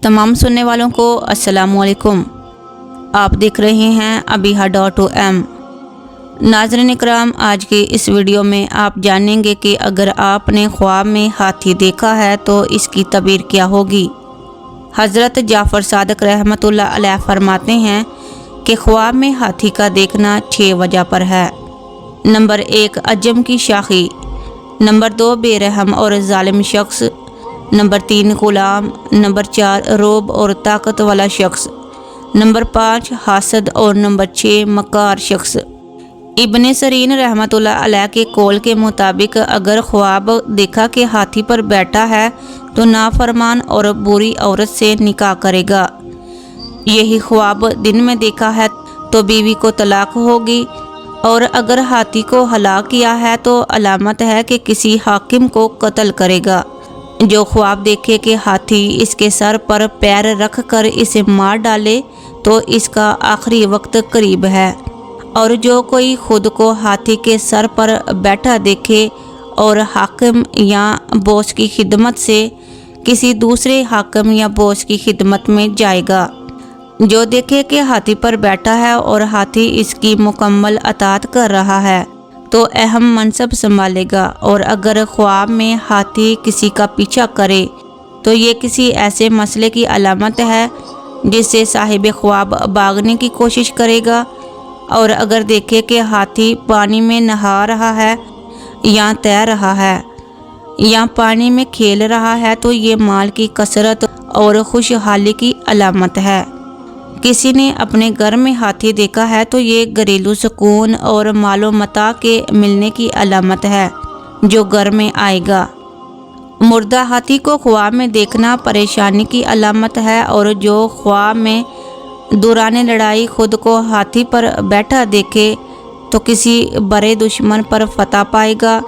तमाम सुनने वालों को अस्सलाम वालेकुम। आप देख रहे हैं अबीहा.om। नाज़रीन इकराम, आज की इस वीडियो में आप जानेंगे कि अगर आपने ख्वाब में हाथी देखा है तो इसकी तबीर क्या होगी। हज़रत जाफ़र सादिक रहमतुल्लाह अलैह फरमाते हैं कि ख्वाब में हाथी का देखना 6 वजह पर है। नंबर 1, अजम की शाखी। नंबर 2, बेरहम और जालिम शख्स। नंबर 3, गुलाम। नंबर 4, रोब और ताकत वाला शख्स। नंबर 5, हासद। और नंबर 6, मकार शख्स। इब्ने सरीन रहमतुल्लाह अलैह के कौल के मुताबिक अगर ख्वाब देखा कि हाथी पर बैठा है तो नाफरमान और बुरी औरत से निकाह करेगा। यही ख्वाब दिन में देखा है तो बीवी को तलाक होगी, और अगर हाथी को हलाक किया है तो अलामत है कि किसी हाकिम को कत्ल करेगा। जो ख्वाब देखे कि हाथी इसके सर पर पैर रख कर इसे मार डाले तो इसका आखिरी वक्त करीब है। और जो कोई खुद को हाथी के सर पर बैठा देखे और हाकिम या बॉस की खिदमत से किसी दूसरे हाकिम या बॉस की खिदमत में जाएगा। जो देखे कि हाथी पर बैठा है और हाथी इसकी मुकम्मल अतात कर रहा है तो अहम मनसब संभालेगा। और अगर ख्वाब में हाथी किसी का पीछा करे तो ये किसी ऐसे मसले की अलामत है जिससे साहिब ख्वाब भागने की कोशिश करेगा। और अगर देखे कि हाथी पानी में नहा रहा है या तैर रहा है या पानी में खेल रहा है तो ये माल की कसरत और खुशहाली की अलामत है। किसी ने अपने घर में हाथी देखा है तो ये घरेलू सुकून और मालो मता के मिलने की अलामत है जो घर में आएगा। मुर्दा हाथी को ख्वाब में देखना परेशानी की अलामत है, और जो ख्वाब में दौरान लड़ाई खुद को हाथी पर बैठा देखे तो किसी बड़े दुश्मन पर फतह पाएगा।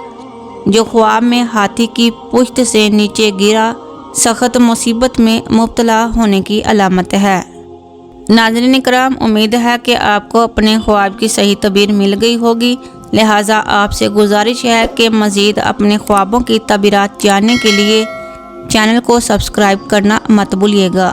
जो ख्वाब में हाथी की पुश्त से नीचे गिरा सख्त मुसीबत में मुब्तला होने की अलामत है। नाज़रीन इकराम, उम्मीद है कि आपको अपने ख्वाब की सही तबीर मिल गई होगी। लिहाजा आपसे गुजारिश है कि मज़ीद अपने ख्वाबों की तबीरात जानने के लिए चैनल को सब्सक्राइब करना मत भूलिएगा।